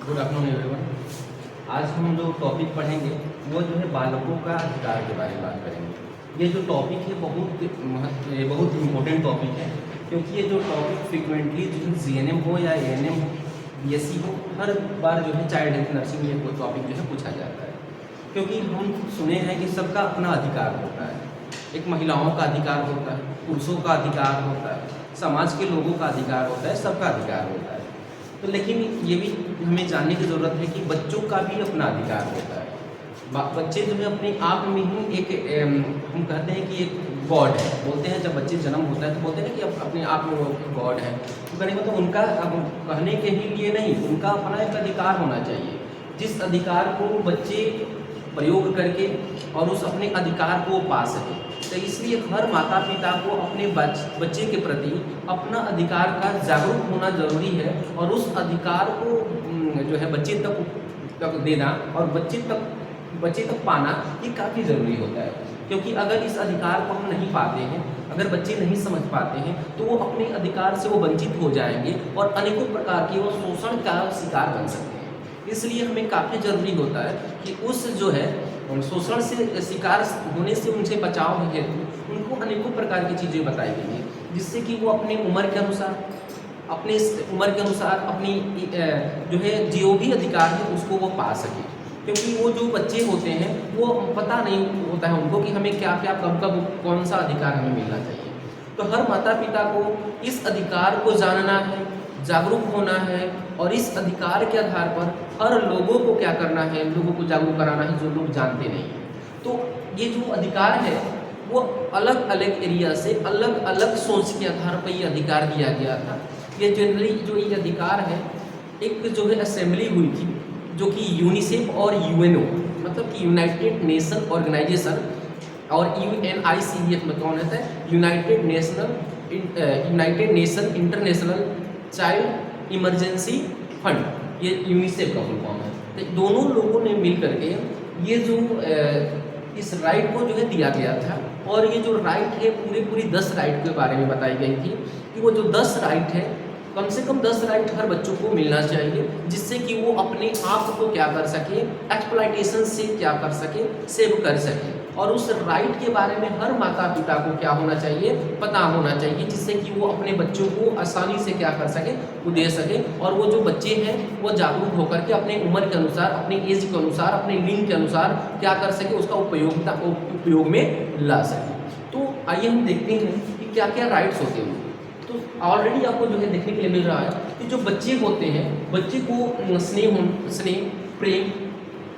Good afternoon everyone. आज हम जो टॉपिक पढ़ेंगे वो जो है बालकों का अधिकार के बारे में बात करेंगे। ये जो टॉपिक है बहुत इम्पोर्टेंट टॉपिक है, क्योंकि ये जो टॉपिक फ्रिक्वेंटली जो है जीएनएम हो या एएनएम हो, बीएससी हो, हर बार जो है चाइल्ड हेल्थ नर्सिंग में कोई टॉपिक जो है पूछा जाता है। क्योंकि हम सुने हैं कि सबका अपना अधिकार होता है। एक महिलाओं का अधिकार होता है, पुरुषों का अधिकार होता है, समाज के लोगों का अधिकार होता है, सबका अधिकार होता है। तो लेकिन ये भी हमें जानने की ज़रूरत है कि बच्चों का भी अपना अधिकार होता है। बच्चे जो है अपने आप में ही एक हम कहते हैं कि एक गॉड है। बोलते हैं जब बच्चे जन्म होता है तो बोलते हैं ना कि अपने आप में वो गॉड है। तो कहने मतलब उनका कहने के ही लिए नहीं, उनका अपना एक अधिकार होना चाहिए, जिस अधिकार को बच्चे प्रयोग करके और उस अपने अधिकार को पा सके। तो इसलिए हर माता पिता को अपने बच्चे के प्रति अपना अधिकार का जागरूक होना जरूरी है, और उस अधिकार को जो है बच्चे तक देना और बच्चे तक पाना ये काफ़ी ज़रूरी होता है। क्योंकि अगर इस अधिकार को हम नहीं पाते हैं, अगर बच्चे नहीं समझ पाते हैं, तो वो अपने अधिकार से वो वंचित हो जाएंगे और अनेकों प्रकार के वो शोषण का शिकार बन सकते हैं। इसलिए हमें काफ़ी ज़रूरी होता है कि उस जो है शोषण से शिकार होने से उनसे बचाव हेतु उनको अनेकों प्रकार की चीज़ें बताई गई हैं, जिससे कि वो अपनी उम्र के अनुसार अपनी जो है जो भी अधिकार है उसको वो पा सके। क्योंकि वो जो बच्चे होते हैं वो पता नहीं होता है उनको कि हमें क्या क्या कब कौन सा अधिकार हमें मिलना चाहिए। तो हर माता पिता को इस अधिकार को जानना है, जागरूक होना है, और इस अधिकार के आधार पर हर लोगों को क्या करना है, लोगों को जागरूक कराना है जो लोग जानते नहीं हैं। तो ये जो अधिकार है वो अलग अलग एरिया से अलग अलग सोच के आधार पर ये अधिकार दिया गया था। ये जनरली जो ये अधिकार है, एक जो है असेंबली हुई थी जो कि यूनिसेफ और यूएनओ मतलब कि यूनाइटेड नेशन ऑर्गेनाइजेशन और यूएनआईसीईएफ में कौन है, United nation international child emergency fund, ये यूनिसेफ का फुल फॉर्म है। तो दोनों लोगों ने मिल करके ये जो इस राइट को जो है दिया गया था, और ये जो राइट है पूरी 10 राइट के बारे में बताई गई थी कि वो जो 10 राइट है, कम से कम 10 राइट हर बच्चों को मिलना चाहिए, जिससे कि वो अपने आप को क्या कर सके, एक्सप्लॉइटेशन से क्या कर सके, सेव कर सके। और उस राइट के बारे में हर माता पिता को क्या होना चाहिए, पता होना चाहिए, जिससे कि वो अपने बच्चों को आसानी से क्या कर सके, वो दे सके। और वो जो बच्चे हैं वो जागरूक होकर के अपने उम्र के अनुसार, अपने एज के अनुसार, अपने लिंग के अनुसार क्या कर सके, उसका उपयोग में ला सके। तो आइए हम देखते हैं कि क्या क्या राइट्स होते हैं। तो ऑलरेडी आपको जो है देखने के लिए मिल रहा है कि जो बच्चे होते हैं, बच्चे को स्नेह, प्रेम,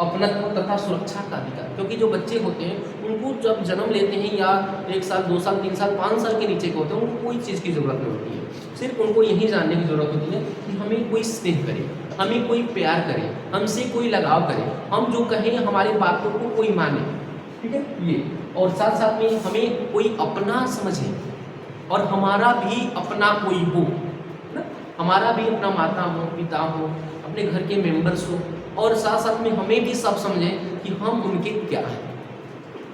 अपनत्व तथा सुरक्षा का अधिकार। क्योंकि जो बच्चे होते हैं उनको जब जन्म लेते हैं या 1 साल 2 साल 3 साल 5 साल के नीचे के होते हैं, उनको कोई चीज़ की ज़रूरत नहीं होती है। सिर्फ उनको यही जानने की ज़रूरत होती है कि हमें कोई स्नेह करे, हमें कोई प्यार करे, हमसे कोई लगाव करे, हम जो कहें हमारी बातों को कोई माने, ठीक है ये। और साथ साथ में हमें कोई अपना समझे और हमारा भी अपना कोई हो ना, हमारा भी अपना माता हो, पिता हो, अपने घर के मेंबर्स हो, और साथ साथ में हमें भी सब समझें कि हम उनके क्या हैं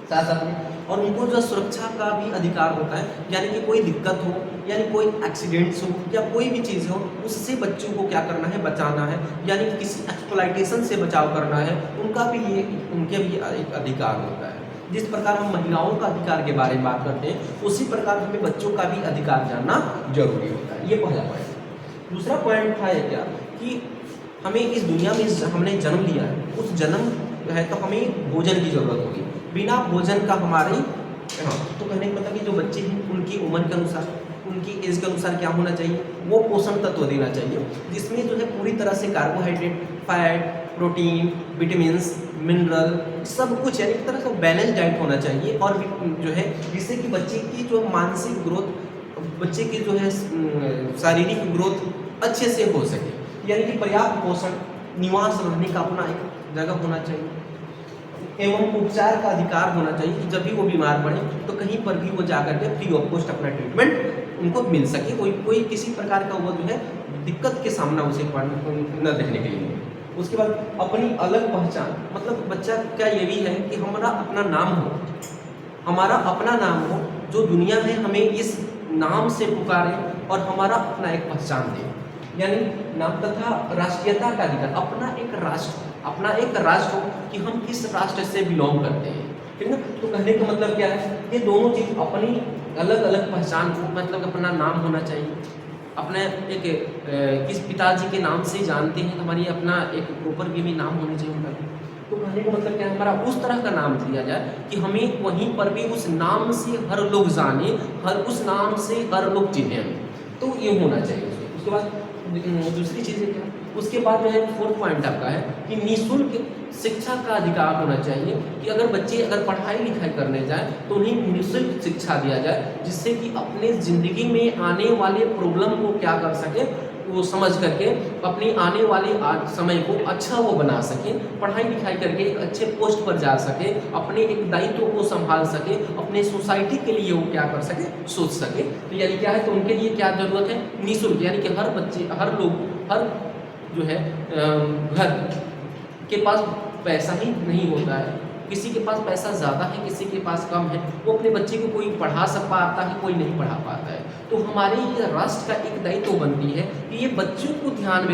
साथ साथ में। और उनको जो सुरक्षा का भी अधिकार होता है, यानी कि कोई दिक्कत हो, यानी कोई एक्सीडेंट्स हो या कोई भी चीज़ हो, उससे बच्चों को क्या करना है, बचाना है, यानी कि किसी एक्सप्लॉइटेशन से बचाव करना है, उनके भी एक अधिकार होता है। जिस प्रकार हम महिलाओं का अधिकार के बारे में बात करते हैं, उसी प्रकार हमें बच्चों का भी अधिकार जानना जरूरी होता है। ये पहला पॉइंट। दूसरा पॉइंट था ये क्या कि हमें इस दुनिया में हमने जन्म लिया है, उस जन्म है तो हमें भोजन की ज़रूरत होगी। बिना भोजन का हमारे तो कहने का मतलब कि जो बच्चे हैं उनकी उम्र के अनुसार, उनकी एज के अनुसार क्या होना चाहिए, वो पोषण तत्व देना चाहिए, जिसमें जो है पूरी तरह से carbohydrate, fat, protein, vitamins, mineral, सब कुछ यानी एक तरह से बैलेंस डाइट होना चाहिए। और जो है जिससे कि बच्चे की जो मानसिक ग्रोथ, बच्चे की जो है शारीरिक ग्रोथ अच्छे से हो सके, यानी कि पर्याप्त पोषण, निवास रहने का अपना एक जगह होना चाहिए, एवं उपचार का अधिकार होना चाहिए कि जब भी वो बीमार पड़े तो कहीं पर भी वो जाकर के फ्री ऑफ कॉस्ट अपना ट्रीटमेंट उनको मिल सके, कोई किसी प्रकार का वो जो है दिक्कत के सामना उसे न देखने के लिए। उसके बाद अपनी अलग पहचान, मतलब बच्चा का ये भी है कि हमारा अपना नाम हो, हमारा अपना नाम हो, जो दुनिया में हमें इस नाम से पुकारे और हमारा अपना एक पहचान दे। यानी नाम तथा राष्ट्रीयता का अधिकार, अपना एक राष्ट्र हो कि हम किस राष्ट्र से बिलोंग करते हैं, ठीक है ना। तो कहने का मतलब क्या है, ये दोनों चीज अपनी अलग अलग पहचान, मतलब अपना नाम होना चाहिए, अपने एक किस पिताजी के नाम से जानते हैं, हमारी अपना एक प्रॉपर वे में नाम होने चाहिए उनका। तो कहने का मतलब क्या है, हमारा उस तरह का नाम दिया जाए कि हमें वहीं पर भी उस नाम से हर लोग जाने, उस नाम से हर लोग चिन्हें हमें, तो ये होना चाहिए। उसके बाद दूसरी चीज़ें क्या, उसके बाद जो है फोर्थ पॉइंट आपका है कि निःशुल्क शिक्षा का अधिकार होना चाहिए, कि अगर बच्चे अगर पढ़ाई लिखाई करने जाए तो उन्हें निःशुल्क शिक्षा दिया जाए, जिससे कि अपने ज़िंदगी में आने वाले प्रॉब्लम को क्या कर सके, वो समझ करके अपनी आने वाले समय को अच्छा वो बना सके, पढ़ाई लिखाई करके एक अच्छे पोस्ट पर जा सके, अपने एक दायित्व को संभाल सके, अपने सोसाइटी के लिए वो क्या कर सके, सोच सके। तो यानी क्या है, तो उनके लिए क्या ज़रूरत है, निःशुल्क, यानी कि हर बच्चे, हर लोग, हर जो है घर के पास पैसा ही नहीं होता है, किसी के पास पैसा ज़्यादा है, किसी के पास कम है, वो अपने बच्चे को कोई पढ़ा सक पाता है, कोई नहीं पढ़ा पाता है। तो हमारे ये राष्ट्र का एक दायित्व बनती है कि ये बच्चों को ध्यान में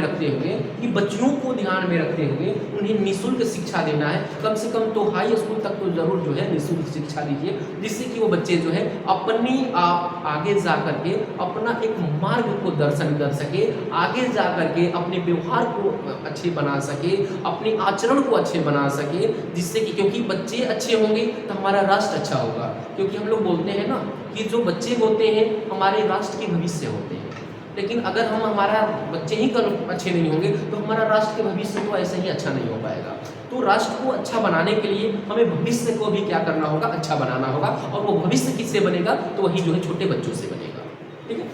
रखते हुए, उन्हें निःशुल्क शिक्षा देना है, कम से कम तो हाई स्कूल तक तो जरूर जो है निःशुल्क शिक्षा दीजिए, जिससे कि वो बच्चे जो है अपनी आगे जा करके अपना एक मार्ग को दर्शन कर सके, आगे जा करके अपने व्यवहार को अच्छे बना सके, अपने आचरण को अच्छे बना सके, जिससे कि क्योंकि बच्चे अच्छे होंगे तो हमारा राष्ट्र अच्छा होगा। क्योंकि हम लोग बोलते हैं ना कि जो बच्चे होते हैं हमारे राष्ट्र के भविष्य होते हैं, लेकिन अगर हम हमारा बच्चे ही अच्छे नहीं होंगे तो हमारा राष्ट्र के भविष्य तो ऐसे ही अच्छा नहीं हो पाएगा। तो राष्ट्र को अच्छा बनाने के लिए हमें भविष्य को भी क्या करना होगा, अच्छा बनाना होगा, और वो भविष्य किससे बनेगा, तो वही जो है छोटे बच्चों से बनेगा, ठीक है।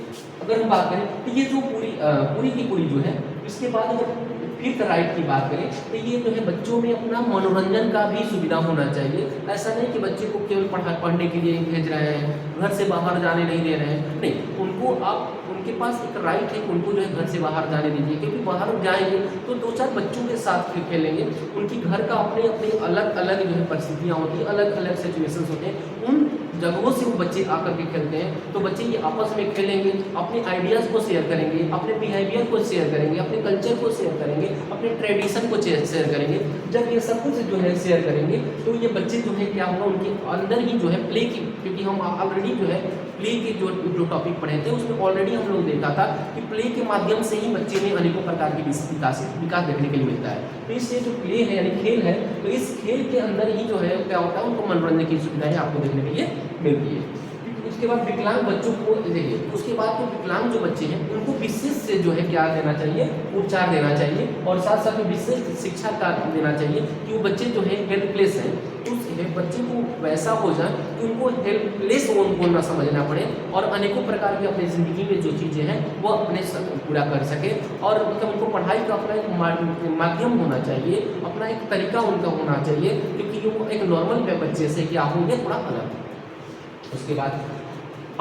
अगर हम बात करें तो ये जो पूरी की पूरी जो है, इसके बाद अगर फिफ्थ राइट की बात करें तो ये जो है बच्चों में अपना मनोरंजन का भी सुविधा होना चाहिए। ऐसा नहीं कि बच्चे को केवल पढ़ने के लिए भेज रहे हैं, घर से बाहर जाने नहीं दे रहे हैं, नहीं, उनको आप उनके पास एक राइट है कि उनको जो है घर से बाहर जाने दीजिए, क्योंकि बाहर जाएंगे तो दो चार बच्चों के साथ फिर खेलेंगे, उनकी घर का अपने अपने अलग अलग जो है परिस्थितियाँ होती हैं, अलग अलग सिचुएशंस होते हैं, उन जगहों से वो बच्चे आकर के खेलते हैं, तो बच्चे ये आपस में खेलेंगे, अपने आइडियाज़ को शेयर करेंगे, अपने बिहेवियर को शेयर करेंगे, अपने कल्चर को शेयर करेंगे, अपने ट्रेडिशन को शेयर करेंगे। जब ये सब कुछ जो है शेयर करेंगे तो ये बच्चे जो है क्या होगा, उनके अंदर ही जो है प्ले की, क्योंकि हम ऑलरेडी जो है प्ले के जो टॉपिक पढ़े थे उसमें ऑलरेडी हम लोग देखा था कि प्ले के माध्यम से ही बच्चे में अनेकों प्रकार के विकास देखने के लिए मिलता है। तो इससे जो प्ले है यानी खेल है, तो इस खेल के अंदर ही जो है क्या होता है, उनको मनोरंजन की सुविधाएं आपको देखने के लिए मिलती है। उसके बाद विकलांग बच्चों को देखिए, उसके बाद तो विकलांग जो बच्चे हैं उनको विशेष से जो है क्या देना चाहिए, उपचार देना चाहिए, और साथ साथ में विशेष शिक्षा का देना चाहिए कि वो बच्चे जो है हेल्पलेस हैं, उस बच्चे को वैसा हो जाए कि उनको हेल्पलेस उनको ना समझना पड़े, और अनेकों प्रकार की अपनी ज़िंदगी में जो चीज़ें हैं वो अपने पूरा कर सके, और मतलब उनको पढ़ाई का अपना एक माध्यम होना चाहिए, अपना एक तरीका उनका होना चाहिए, क्योंकि वो एक नॉर्मल बच्चे से क्या होंगे थोड़ा अलग। उसके बाद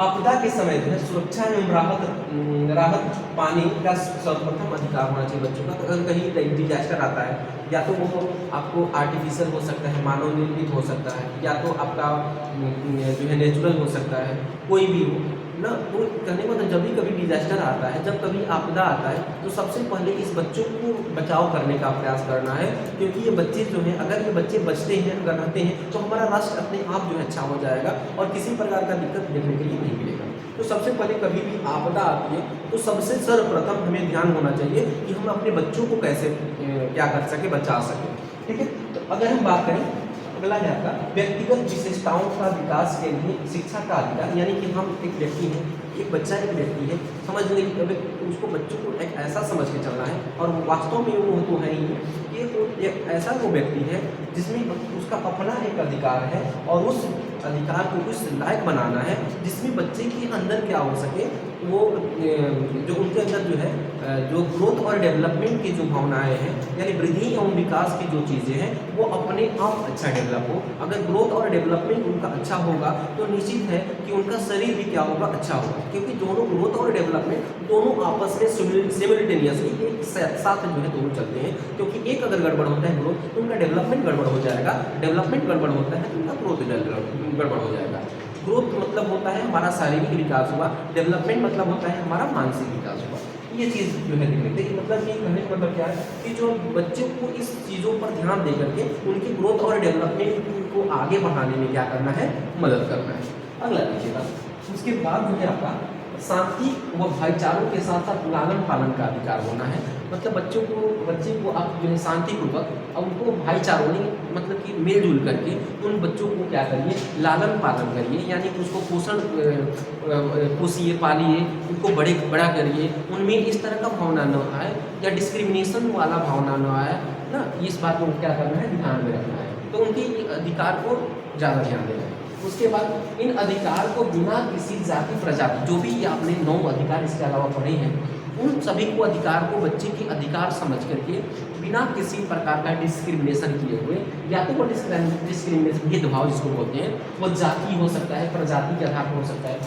आपदा के समय जो है सुरक्षा एवं राहत पाने का सर्वप्रथम अधिकार होना चाहिए बच्चों का। तो अगर कहीं डिजास्टर आता है, या तो वो आपको आर्टिफिशियल हो सकता है, मानव निर्मित हो सकता है, या तो आपका जो है नेचुरल हो सकता है, कोई भी हो ना। तो कहने का मतलब जब भी कभी डिजास्टर आता है, जब कभी आपदा आता है, तो सबसे पहले इस बच्चों को बचाव करने का प्रयास करना है, क्योंकि ये बच्चे जो हैं, अगर ये बच्चे बचते हैं, अगर रहते हैं, तो हमारा राष्ट्र अपने आप जो है अच्छा हो जाएगा और किसी प्रकार का दिक्कत देखने के लिए नहीं मिलेगा। तो सबसे पहले कभी भी आपदा आती है तो सबसे सर्वप्रथम हमें ध्यान होना चाहिए कि हम अपने बच्चों को कैसे क्या कर सके, बचा सके, ठीक है। तो अगर हम बात करें, अगला है आपका व्यक्तिगत विशेषताओं का विकास के लिए शिक्षा का अधिकार, यानी कि हम एक व्यक्ति हैं, एक बच्चा एक व्यक्ति है, समझने की उसको बच्चों को एक ऐसा समझ के चलना है, और वास्तव में वो तो है ही कि एक ऐसा वो व्यक्ति है जिसमें उसका अपना एक अधिकार है, और उस अधिकार को उस लायक बनाना है जिसमें बच्चे के अंदर क्या हो सके, वो जो उनके अंदर जो है जो ग्रोथ और डेवलपमेंट की जो भावनाएं हैं, यानी वृद्धि एवं विकास की जो चीज़ें हैं, वो अपने आप अच्छा डेवलप हो। अगर ग्रोथ और डेवलपमेंट उनका अच्छा होगा तो निश्चित है कि उनका शरीर भी क्या होगा, अच्छा होगा, क्योंकि दोनों ग्रोथ और डेवलपमेंट दोनों आपस में सिमिल्टेनियसली एक साथ जो है दोनों चलते हैं। क्योंकि एक अगर गड़बड़ होता है ग्रोथ, तो उनका डेवलपमेंट गड़बड़ हो जाएगा, डेवलपमेंट गड़बड़ होता है तो उनका ग्रोथ गड़बड़ हो जाएगा। ग्रोथ मतलब होता है हमारा शारीरिक विकास हुआ, डेवलपमेंट मतलब होता है हमारा मानसिक विकास हुआ। ये चीज़ जो है दिख रही थी। मतलब ये कहने का मतलब क्या है कि जो बच्चों को इस चीज़ों पर ध्यान दे करके उनकी ग्रोथ और डेवलपमेंट को आगे बढ़ाने में क्या करना है, मदद करना है। अगला देखिएगा, उसके बाद जो है आपका शांति व भाईचारों के साथ साथ लालन पालन का अधिकार होना है। मतलब बच्चे को आप जो है शांतिपूर्वक और उनको भाईचारों ने मतलब कि मिलजुल करके उन बच्चों को क्या करिए, लालन पालन करिए, यानी कि उसको पोसिए, पालिए, उनको बड़ा करिए, उनमें इस तरह का भावना न आए या डिस्क्रिमिनेशन वाला भावना न आए ना। इस बात को क्या करना है, ध्यान में रखना है। तो उनके अधिकार को ज़्यादा ध्यान देना है। उसके बाद इन अधिकार को बिना किसी जाति प्रजाति, जो भी ये आपने 9 अधिकार इसके अलावा पढ़े हैं, उन सभी को अधिकार को बच्चे के अधिकार समझ करके बिना किसी प्रकार का डिस्क्रिमिनेशन किए हुए, या तो वो डिस्क्रिमिनेशन भेदभाव जिसको बोलते हैं, वो जाति हो सकता है, प्रजाति के आधार पर हो सकता है,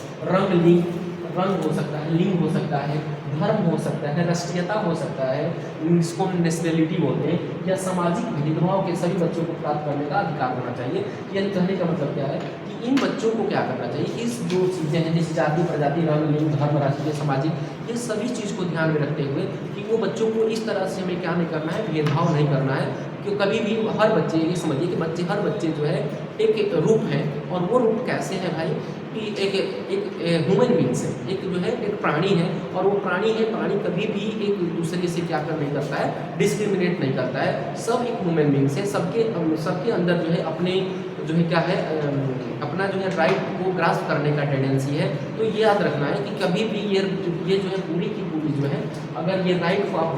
रंग हो सकता है, लिंग हो सकता है, धर्म हो सकता है, राष्ट्रीयता हो सकता है, इसको नेशनलिटी बोलते हैं, या सामाजिक भेदभाव के सभी बच्चों को प्राप्त करने का अधिकार होना चाहिए। यानी कहने का मतलब क्या है कि इन बच्चों को क्या करना चाहिए, इस जो चीज़ें हैं जैसे जाति, प्रजाति, रंग, लिंग, धर्म, राष्ट्रीय, सामाजिक, ये सभी चीज़ को ध्यान में रखते हुए कि वो बच्चों को इस तरह से हमें क्या नहीं करना है, भेदभाव नहीं करना है। कि कभी भी हर बच्चे, ये समझिए कि हर बच्चे जो है एक रूप है, और वो रूप कैसे है भाई कि एक ह्यूमन बींग्स है, एक जो है एक प्राणी है, और वो प्राणी कभी भी एक दूसरे से क्या कर नहीं करता है, डिस्क्रिमिनेट नहीं करता है। सब एक ह्यूमन बींग्स है, सबके अंदर जो है अपने जो है क्या है, अपना जो है राइट को ग्रास्प करने का टेंडेंसी है। तो ये याद रखना है कि कभी भी ये जो है पूरी की पूरी जो है, अगर ये राइट को आप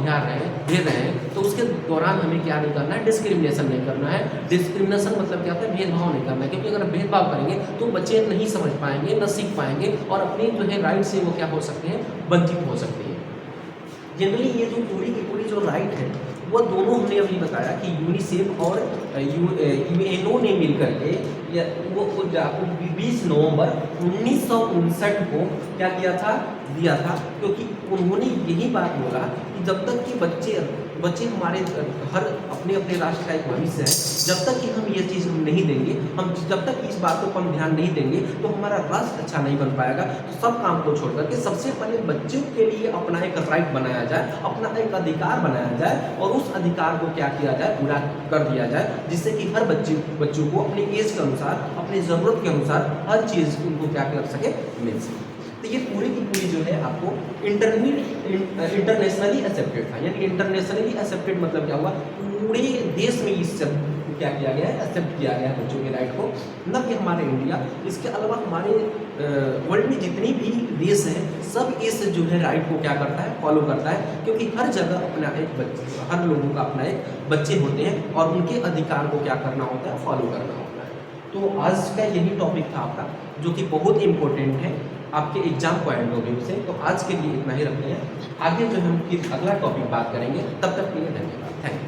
दे रहे हैं तो उसके दौरान हमें क्या नहीं करना है, डिस्क्रिमिनेशन नहीं करना है। डिस्क्रिमिनेशन मतलब क्या होता है, भेदभाव नहीं करना है, क्योंकि अगर भेदभाव करेंगे तो बच्चे नहीं समझ पाएंगे, न सीख पाएंगे, और अपने जो है राइट से वो क्या हो सकते हैं, वंचित हो सकते हैं। जनरली ये जो पूरी की पूरी जो राइट है, वो दोनों हमने अभी बताया कि यूनिसेफ और यूएनओ ने मिलकर के वो 20 नवंबर 1959 को क्या दिया था, क्योंकि उन्होंने यही बात बोला कि जब तक कि बच्चे हमारे हर अपने राष्ट्र का एक भविष्य है, जब तक कि हम ये चीज़ नहीं देंगे, जब तक इस बातों पर हम ध्यान नहीं देंगे तो हमारा राष्ट्र अच्छा नहीं बन पाएगा। तो सब काम को छोड़ करके सबसे पहले बच्चों के लिए अपना एक राइट बनाया जाए, अपना एक अधिकार बनाया जाए, और उस अधिकार को क्या किया जाए, पूरा कर दिया जाए, जिससे कि हर बच्चों को अपने एज के अनुसार, अपनी ज़रूरत के अनुसार हर चीज़ उनको क्या कर सके, मिल सके। तो ये पूरी की पूरी जो है आपको इंटरनेशनली एक्सेप्टेड था। यानी इंटरनेशनली एक्सेप्टेड मतलब क्या हुआ, पूरे देश में इस शब्द को क्या किया गया है, एक्सेप्ट किया गया है बच्चों के राइट को, न कि हमारे इंडिया, इसके अलावा हमारे वर्ल्ड में जितनी भी देश हैं सब इस जो है राइट को क्या करता है, फॉलो करता है, क्योंकि हर जगह अपना एक बच्चे, हर लोगों का अपना एक बच्चे होते हैं, और उनके अधिकार को क्या करना होता है, फॉलो करना होता है। तो आज का यही टॉपिक था आपका, जो कि बहुत इम्पोर्टेंट है आपके एग्जाम पॉइंट ऑफ व्यू से। तो आज के लिए इतना ही रखते हैं, आगे जो हम फिर अगला टॉपिक बात करेंगे, तब तक के लिए धन्यवाद, थैंक यू।